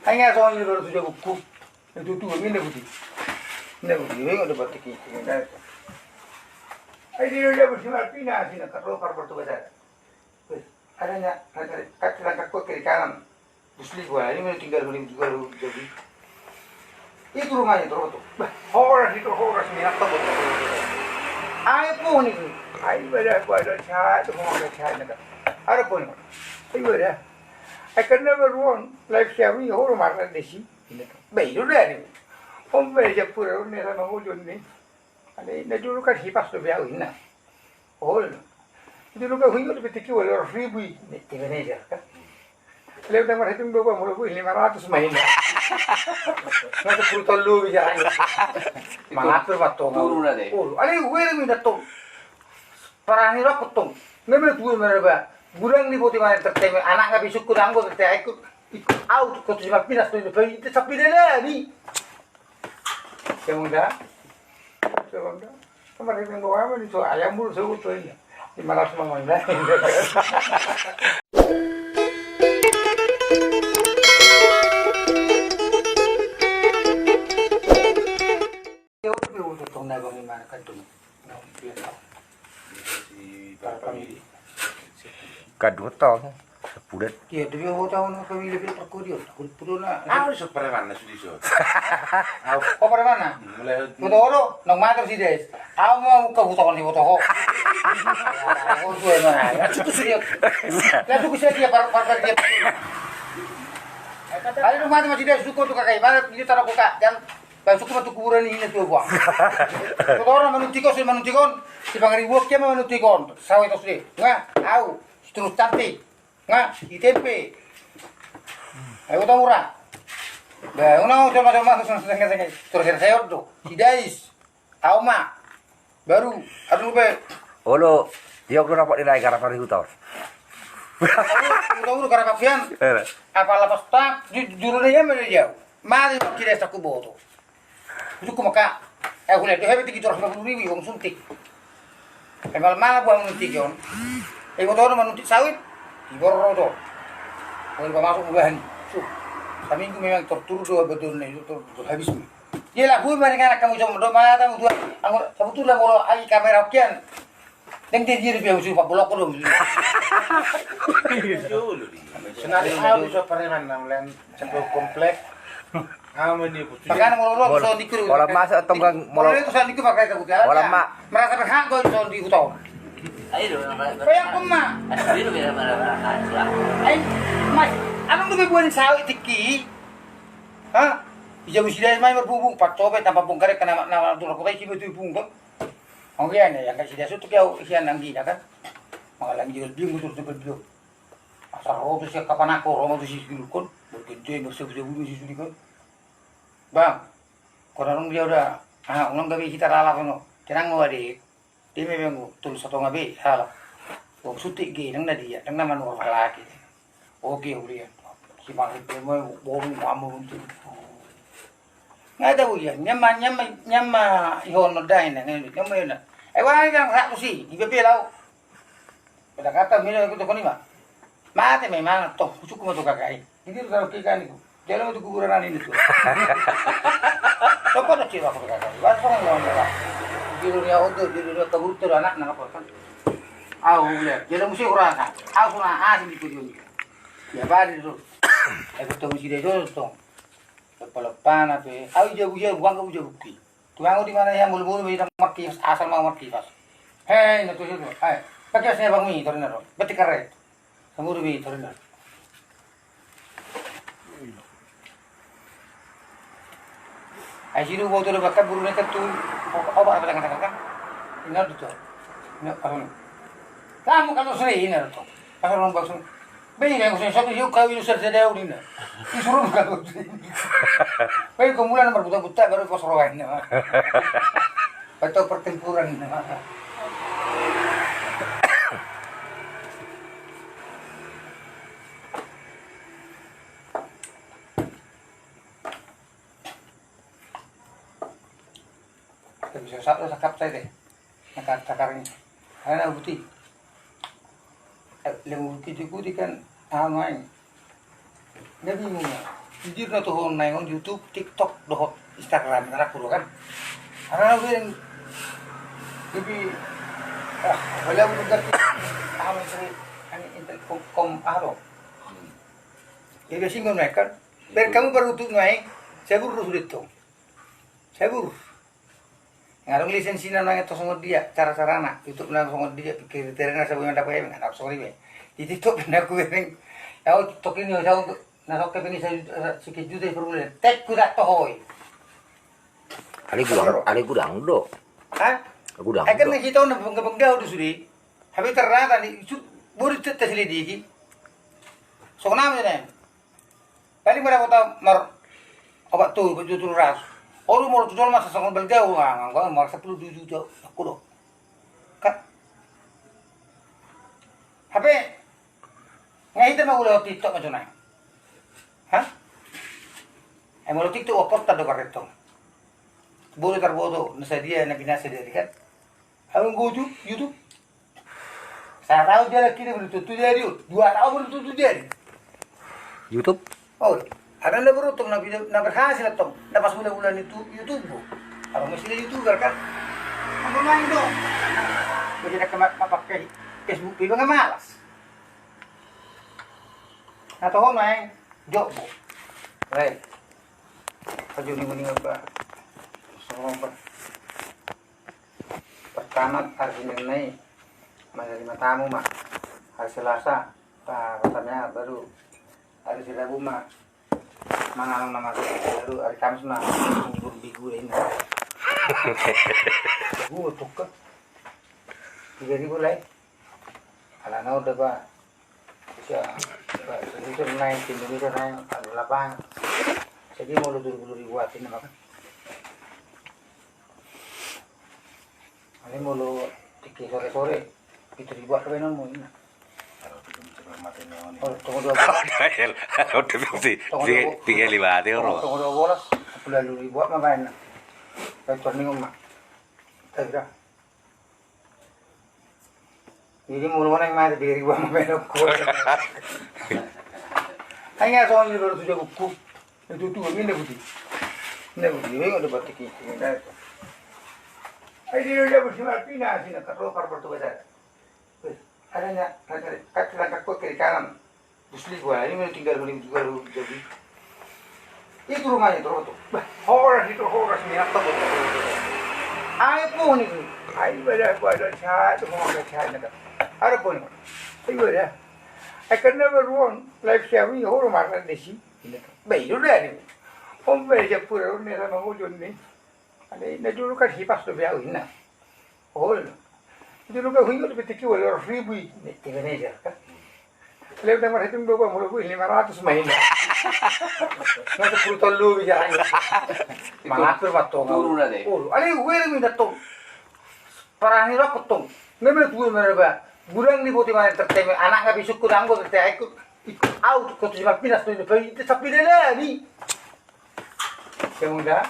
Hanya soalnya baru sudah buku itu tuh ini budi ini udah batik ini. Ini udah bersama pina sih nak kalau parpor tu besar. Adanya kaki kok kiri kanan. Busli gua ini tinggal juga jadi. Itu rumahnya terus tuh. Horas minat tuh. Ayo pun ini. Ayo ada cahaya tu mau ada cahaya nak. Ada pun. Ayo ada. I can never want life sharing or market desi. Bayu dah ni. Om bayu pura ni sama hujun ni. Ada ni dulu kan hipas tu biar ini. Oh, dulu kan hujun tu betul kira ribu ni ni je kan. Lepas tu mereka tu dua mula pun 500 mahina. Nanti pura tolu biar ni. Mangatur bato. Turun ada. Oh, ada gue ni datang. Parani rak potong. Nggak betul mereka. Gurang ni poti mana terteme anak nggak bisa kurang gue terteme ikut out kau tu cuma pinas tu itu sapi dah ni. Semua kemarin yang bawa apa ni so ayam bulu so tu ini 500 mangga dah. Yo tu tu nak bagi mana kan tu. Kadua tahun bulan. Iya, dia mau tahu nak pemilih perkudian. Kudu nak. Harus pada mana sudah so. Oh, pada mana? Mulai Betul, nang mater si Des. Aku mau ke butuhan si butuh. Oh, tu mana? Ya, cukup sih. Ya, cukup sih dia par dia. Ada rumah masih Des suku tu kakak. Mana dia taruh kakak dan suku tu kuburan ini tu buang. Betul orang menutikon si pangribuak dia menutikon. Sawi tu sih. Ngah, au. Terus cantik, nggak di tempe. Ayo tahu murah. Dah, unang sama terus saya tu, sidais, auma, baru, aduh be. Olo, dia belum dapat nilai karena pada hutang. Tahu karena kafian. Apa lepas tak, jurunnya mana dia? Mari kita saku boto. Itu kumaka, aku lihat dia betul kita orang berduri, orang suntik. Emal mana buang suntik yon? Motor menuntik sawit, ibor tu. Kalau masuk bahan, kami itu memang terturut dua betul ni, itu habis. Dia lah, gue mereka kamu cuma dua mana tahu dua. Sebetulnya kalau ai kamera kian, dan dia dia usul pak bolak dong. senarai harus seperti mana melayan cenderung komplek. Kamu ni pun. Makanya mau so dikuru. Kalau masuk atau enggak mau. Kalau itu so dikuru pakai kebutuhan. Kalau mak merasa berhak kau so dikutau. Ayo, Kaya ko ma. Dito kaya mana? Ay, mas, anong lumibuan sa tiki? Ha? Ija mo sila may marbubong patsobe tanpa bungkare ka na tulog ko kay kibo tu bungkak. Ang yan yang kasi dia sutu kaya siya nang gina kan. Mga lang jigol bingo tur tur bilo. Asa rodo siya kapanako romo tu si gulukon. Bergede no sebu si sulikon. Bang, korang dia udah ulang gabi kita rala kono. Tenang mo adik. Dia memang tulis satu ngabe salah. Wong sutik ge nang nadia, nang naman orang laki. Oke urian. Si mangit mo bong amo untuk. Ngada uya, nyama ihon no dai nang nyama yun. Wala kang sa si, ibepe law. Pada kata mila ko to kanima. Mate memang to, cukup mo to kakai. Hindi ro kay kaniko. Jalo mo to kuburan ani nito. Topo to chiwa ko kakai. Wasong lawan ka. Dulu dia untuk dulu dia kabur tu anak nak apa kan? Aku boleh. Jadi mesti orang kan. Aku nak asin di kudu ni. Ya bari tu. Aku tahu mesti dia tu. Lepas apa? Aku jauh buang ke jauh bukti. Tuang di mana yang mulu-mulu macam marki asal mau marki pas. Hei, nak tu tu. Hai. Pakai saya bang mi torna ro. Betul kare. Samuru mi torna. Ai siru bau tu bakal buru nak tu. Apa katakan? Ini tu. Ini apa? Kamu kalau sering ini tu. Pasal orang bagus. Bini yang saya satu yuk kau itu serta udah ini. Disuruh kalau sini. Baik kemudian nomor buta baru kau seruan. Atau pertempuran. Bisa satu sakap saya deh, nak sakarnya. Karena bukti, lembu bukti itu kan main. Dia bingung ya. Jujur na tuh nengok YouTube, TikTok, dohot Instagram karena puro kan. Karena gue yang lebih wala mo nagati aman sa ani intel kom aro. Jadi singgung mereka. Dan kamu baru tuh naik, saya buru sulit tuh. Saya buru. Ngarang lisensi na nang ito sungod dia, cara-cara na. YouTube na sungod dia, kriteria na sa buwan dapat ya, nggak sorry be. Di TikTok na ko ring. Tahu TikTok ini saya nasok ke ini saya sikit juta problem. Tek kuda to hoy. Ali gudang do. Hah? Gudang. Akan nakita ko na bangga udah suri. Habis ternyata ni buru tet selidiki. So namin na. Kali mara kota mar obat tuh betul ras. Orang mau jual masa sangat berjauh nggak mar 10 juta aku doh. Kan? HP ngaita mah ulah TikTok macam mana? Hah? Mau TikTok opor tak ada karetong. Boleh terbodoh, nasa dia nak binasa dia kan? Habis YouTube. Saya tahu dia lagi dia bertutur jari, 2 tahun bertutur jari. YouTube. Oh, ada yang beruntung, na berhasil atau na pas bulan-bulan itu YouTube bu. Kalau masih YouTuber kan, apa main dong? Begitu pakai Facebook itu nggak malas. Nah tahu main jok bu, baik. Kaju ni apa? Soalnya pertama hari Senin menerima tamu mak, hari Selasa, katanya baru. Hari Rabu mah mangalang nama aku baru hari Kamis mah ngubur bigu ini. Gue tuh ke 3.000 lah. Kalau udah pak, bisa itu naik Indonesia naik ada lapang. Jadi mau 20.000 buatin apa kan? Ini mau lo tiket sore-sore itu dibuat ke non mau ini. Oh, tunggu 2 bulan. Udah sih. Tiga lima euro. Tunggu 2 bulan. Sudah lu dibuat mah main. Kayak turning mak. Tagra. Jadi mulu-mulu yang main diri gua main aku. Hanya soalnya baru 7 buku. Itu tuh ini budi. Ini budi, ini udah batik ini. Ini udah bersifat pindah sini ke luar Portugal. Adanya kaki langkah kiri kanan busli gua ini mau tinggal juga jadi itu rumahnya tuh horas nih apa tuh ayo pun itu ayo pada chat mau ada chat ada pun itu ya I can never run life sharing orang mana desi bayi udah nih om bayi pura nih sama hujun nih ada ini dulu kan hipas tuh biar ini oh dulu kan hinggap lebih tinggi oleh 1.000 di Indonesia kan. Lalu dengan hitung 20.500 main. Nanti 10 tahun lu bicara. Malapir matong. Turun ada. Oh, ali gue yang minta tong. Parani lo potong. Nggak tuh mereka. Bulan di putih mana tertemu anak nggak bisa kurang gue tertemu ikut out kau tuh cuma pindah tuh itu sapi deh nih. Semudah.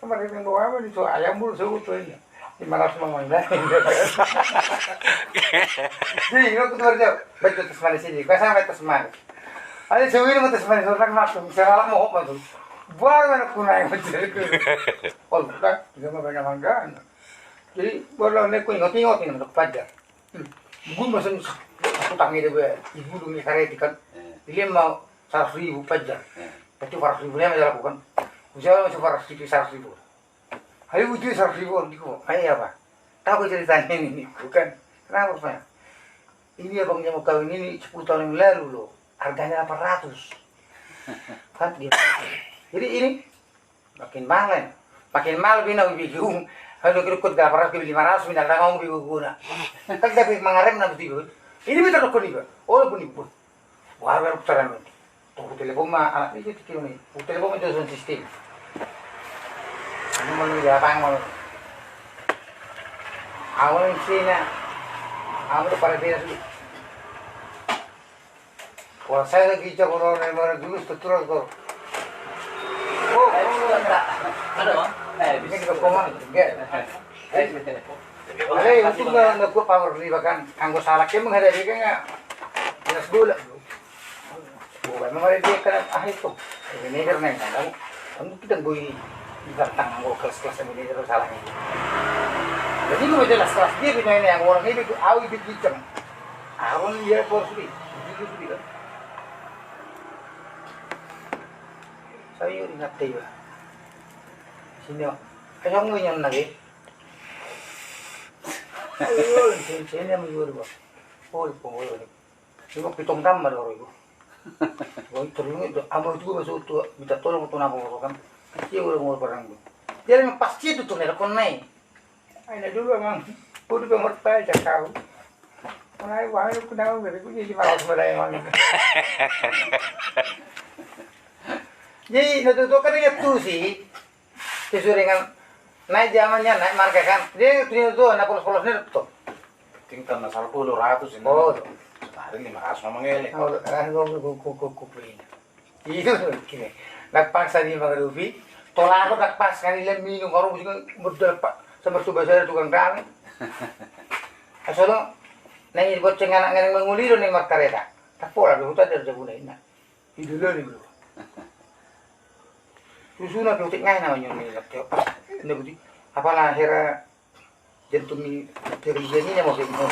Kemarin yang bawa apa nih so ayam bulu sebetulnya. 500 mangga. Jadi, aku tuh kerja betul terus mana sini. Kau sama terus mana? Ada cewek ini terus mana orang nak salah mau apa tuh? Baru mana aku naik macam itu. Oh, bukan, juga banyak mangga. Jadi, baru naik aku ingat ini untuk pajak. Gue masih aku tangi deh, ibu dulu karet kan. Dia mau 100.000 pajak. Itu 400.000 nya saya lakukan. Usaha masih 100.000. Hari ujung 100.000 diku, ayo apa? Tahu ceritanya ini, bukan? Kenapa Pak? Ini abangnya mau kawin ini 10 tahun yang lalu loh, harganya 800. Kan dia. Jadi ini makin mahal bina bingung. Kalau kirikut 800 ke 500 bina ngomong bingung guna. Kan tapi mengarem nanti bingung. Ini betul kok nih, oh pun ibu. Wah, baru putaran nanti. Tunggu telepon mah anak ini kecil nih. Telepon itu sound system. Ini mau lapang mau. Awal sini, awal pada dia sih. Kalau saya lagi cakap orang yang dulu terus kok. Oh, Ada bang? ini kita komang, enggak. Ada itu nggak gua power nih bahkan anggo salah kemen ada juga nggak. Jelas dulu. memang ada dia kan itu. Ini karena kamu kita bui di belakang aku kelas-kelas ini terus salahnya. Jadi gue jelas kelas dia punya ini yang orang ini awi bikin. Aku dia porsi itu sudah. Saya ingat dia. Sini, kayaknya nggak lagi. Ayo, sini yang mujur ba. Oh, ini pitong tambah loh itu. Oh, terus itu, amo itu masuk tuh, minta tolong tuh nabung kan. Dia udah mau barang itu. Dia memang pasti itu tuh nelpon naik. Ayo juga mang, udah pengen bertanya cakap. Mana wah itu kenapa gitu, jadi malas berani mang. Jadi itu kan itu sih, sesuringan naik zamannya naik marka kan, dia itu anak polos-polosnya tuh. Tingkat nasal 200 ini. Oh, Hari 500 memang ini. oh, kan kukuin. Itu gini, nagpaksa di mga lupi, tolak ako nagpas kanila minum orang juga modal pak sama subasa tukang kami. Asal nang buat cenganak nang menguliro ning markareta. Tapola do hutan dari jabuna ina. Idolo ni bro. Susuna do tek ngai namanya ni laptop. Ina budi. Apalah akhirnya jantung ni terjadi ni mau ke mau.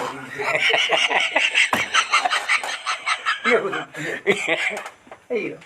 Iya budi. Iya.